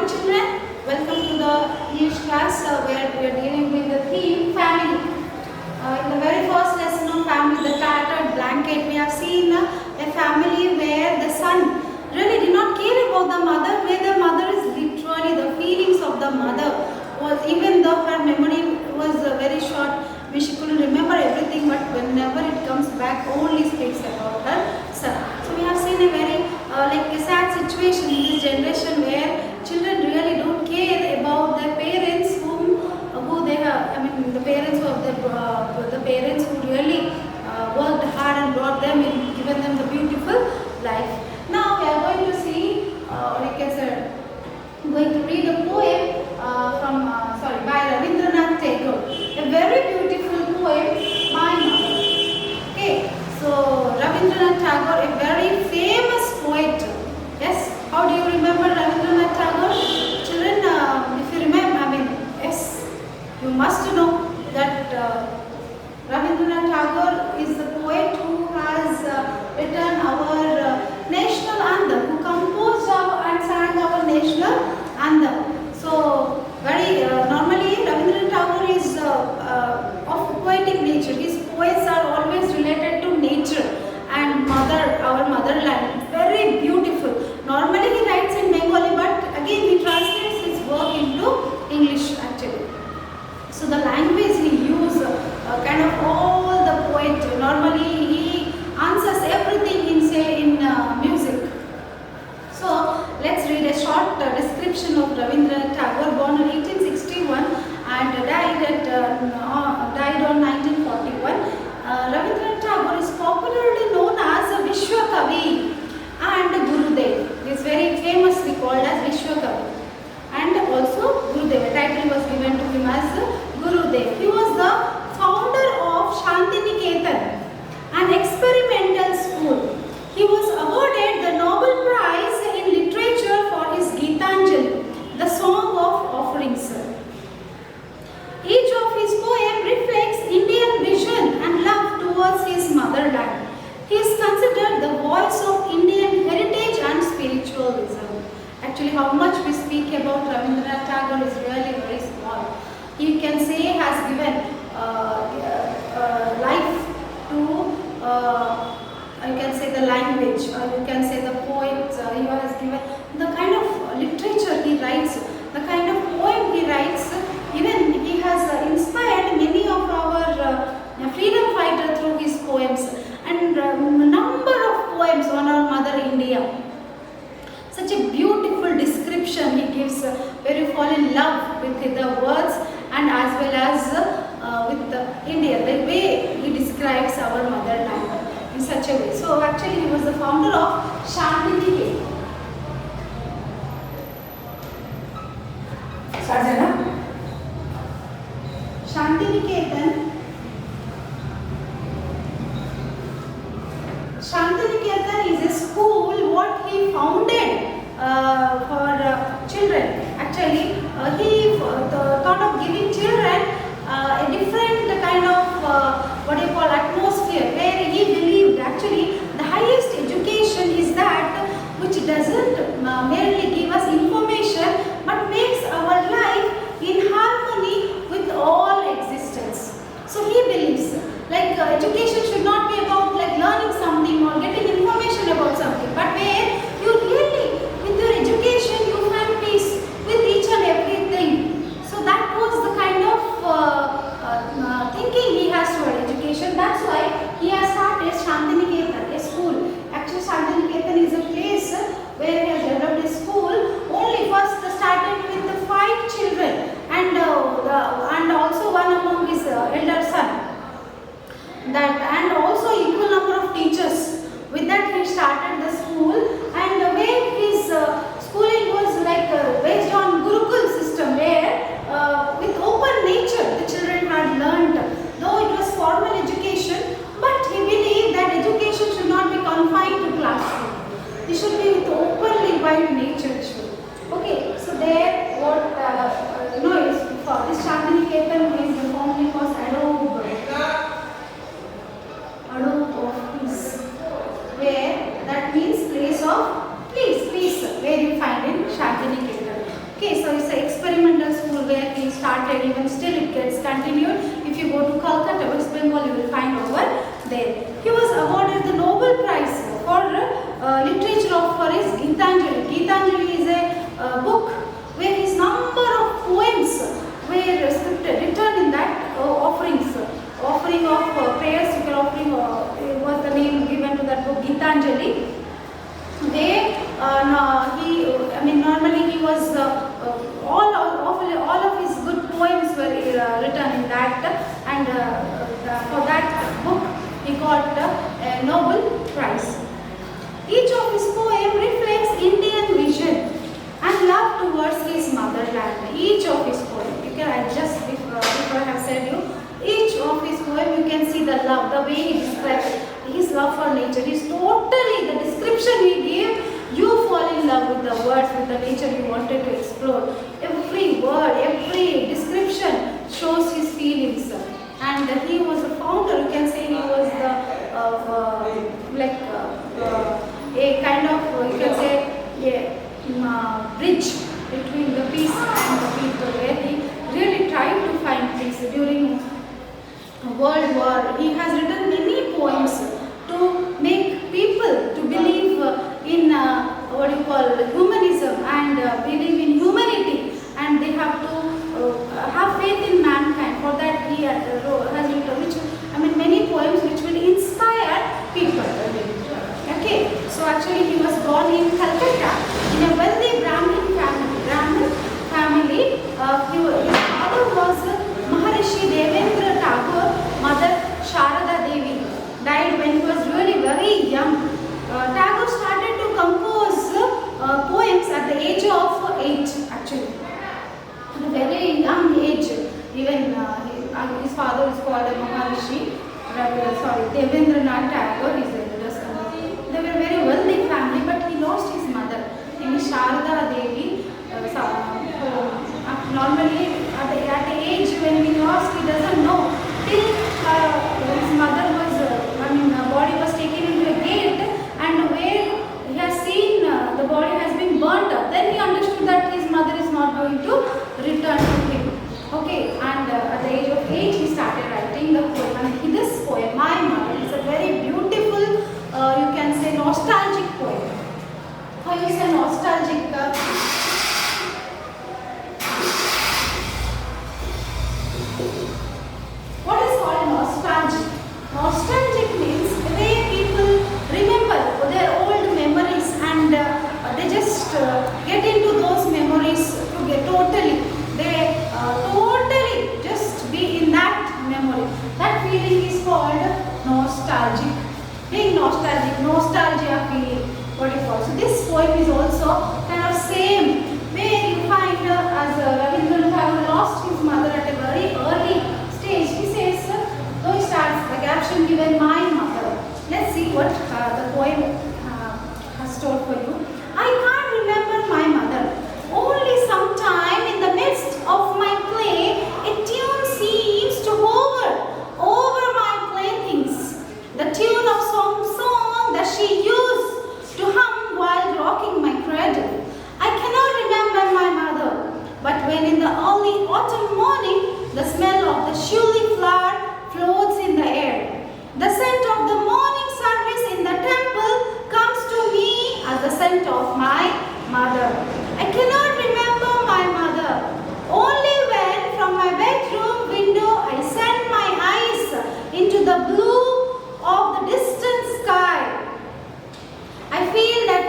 morning children, welcome to the English class where we are dealing with the theme family. In the very first lesson on family, the tattered blanket, we have seen a family where the son really did not care about the mother, where the mother is literally the feelings of the mother was, even though her memory was very short, she couldn't remember everything, but whenever it comes back only speaks about her son. So we have seen a very like a sad situation in this generation where children really don't care about their parents who they have, the parents of the parents who really worked hard and brought them in, given them the beautiful life. Now we are going to see, like I said, I'm going to read a poem by Rabindranath Tagore. A very beautiful poem by mother. Okay, so Rabindranath Tagore, a very famous poet. Yes, how do you remember Rabindranath Tagore? Children, if you remember, yes, you must know that Rabindranath Tagore is the poet who has written our national anthem, who composed and sang our national anthem. So, very normally Rabindranath Tagore is of poetic nature. His poets are always related to nature and our motherland. Very beautiful. Normally he writes in Bengali, but again he translates his work into English actually. So the language he uses, kind of all the poet, normally he answers everything in music. So let's read a short description of Rabindranath Tagore, born in 1861 and died on 1941. Rabindranath Tagore is popularly known as a Vishwakavi and Gurudev. He is very famously called as Vishwakavi. And also Gurudev, a title was given to him as Gurudev. He was the founder of Shantiniketan, an experimental school. He was awarded the Nobel Prize in Literature for his Gitanjali, the Song of Offerings. Each of his poems reflects Indian vision and love towards his motherland. He is considered the voice of Indian heritage and spiritualism. Actually, how much we speak about Rabindranath Tagore is really very small. You can say has given life to you can say the language, or you can say the poet, he has given the kind of literature he writes, the kind of poem he writes, even he has inspired many of our freedom fighters through his poems, and number of poems on our mother India. Such a beautiful description he gives, where you fall in love with the words and as well as with India, the way he describes our motherland in such a way. So actually he was the founder of Shantiniketan. Sadhana. Shantiniketan is a school what he founded for children. Actually, he thought of giving children a different kind of atmosphere, where he believed actually the highest education is that which doesn't merely give us information but makes our life in harmony with all existence. So he believes like education should not be about like learning something or getting information about something, but where you really with your education you find peace with each and everything. So that was the kind of thinking he has toward education. That's why he has started Shantiniketan, a school. Actually, Shantiniketan is a place where he has developed a school. Only first started with the 5 children and also one among his elder son. And also equal number of teachers. With that, he started the school, and where his schooling was like based on Gurukul system, where with open nature the children had learned, though it was formal education, but he believed that education should not be confined to classroom. It should be with openly wide nature. Okay, so there what is for this Shantiniketan is formally was Adobe of peace, where that means place of peace, where you find in Shantiniketan. continued. If you go to Calcutta, West Bengal, you will find over there. He was awarded the Nobel Prize for literature for his Gitanjali. Gitanjali is a book where his number of poems were scripted, written in that offerings. Offering of prayers, you can offering was the name given to that book, Gitanjali. They, normally he was all of his good poems were written in that, and for that book he got a Nobel Prize. Each of his poems reflects Indian vision and love towards his motherland. Each of his poems, you can adjust before I have said you. Each of his poems, you can see the love, the way he describes his love for nature. Is totally the description he gave. You fall in love with the words, with the nature you wanted to explore. Every word, every description shows his feelings. And he was a founder. You can say he was a kind of, you can say, a bridge between the peace and the people, where he really tried to find peace during World War. He has written many poems to make people to believe in humanism and believe in humanity, and they have to have faith in mankind. For that he has written many poems which will inspire people. Okay, so actually he was born in Calcutta in a wealthy Brahmin family. His father was Maharishi Devendra Tagore, mother Sharada Devi died when he was really very young. Tagore started to compose poems at the age of 8 actually. At a very young age, even his father is called Maharishi Devendranath Tagore. They were a very wealthy family, but he lost his mother. Name is Sharada Devi. Normally at the age when he lost, he doesn't know till his mother was, body was taken into a gate, and where he has seen the body has been burnt up. Then he understood that his mother is not going to return to him. Okay, and at the age of 8 he started writing the poem. And this poem, My Mother, is a very beautiful, you can say, nostalgic poem. How you say nostalgic? What is called nostalgic? Nostalgic means where people remember their old memories, and they just get into those memories to get totally. They totally just be in that memory. That feeling is called nostalgic. Being nostalgic, nostalgia feeling. What you call. So this poem is also kind of same, where you find as Rabindranath Tagore lost his mother at a very early stage. He says, though he starts the caption given, My Mother. Let's see what the poem has told for you. I can't remember my mother. Only sometime in the midst of my play, a tune seems to hover over my playthings. The tune of some song that she used to hum while rocking my cradle. I cannot remember my mother, but when in the early autumn morning, the smell of the shuli flower floats in the air. The scent of the morning service in the temple comes to me as the scent of my mother. I cannot remember my mother. Only when from my bedroom window I send my eyes into the blue of the distant sky, I feel that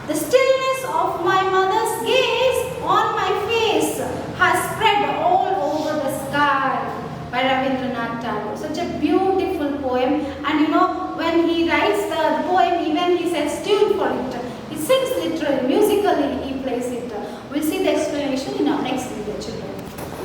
the stillness of my mother's gaze on my face has spread all over the sky. By Rabindranath Tagore. Such a beautiful poem, and when he writes the poem, even he sets tune for it. He sings literally, musically he plays it. We'll see the explanation in our next video, children.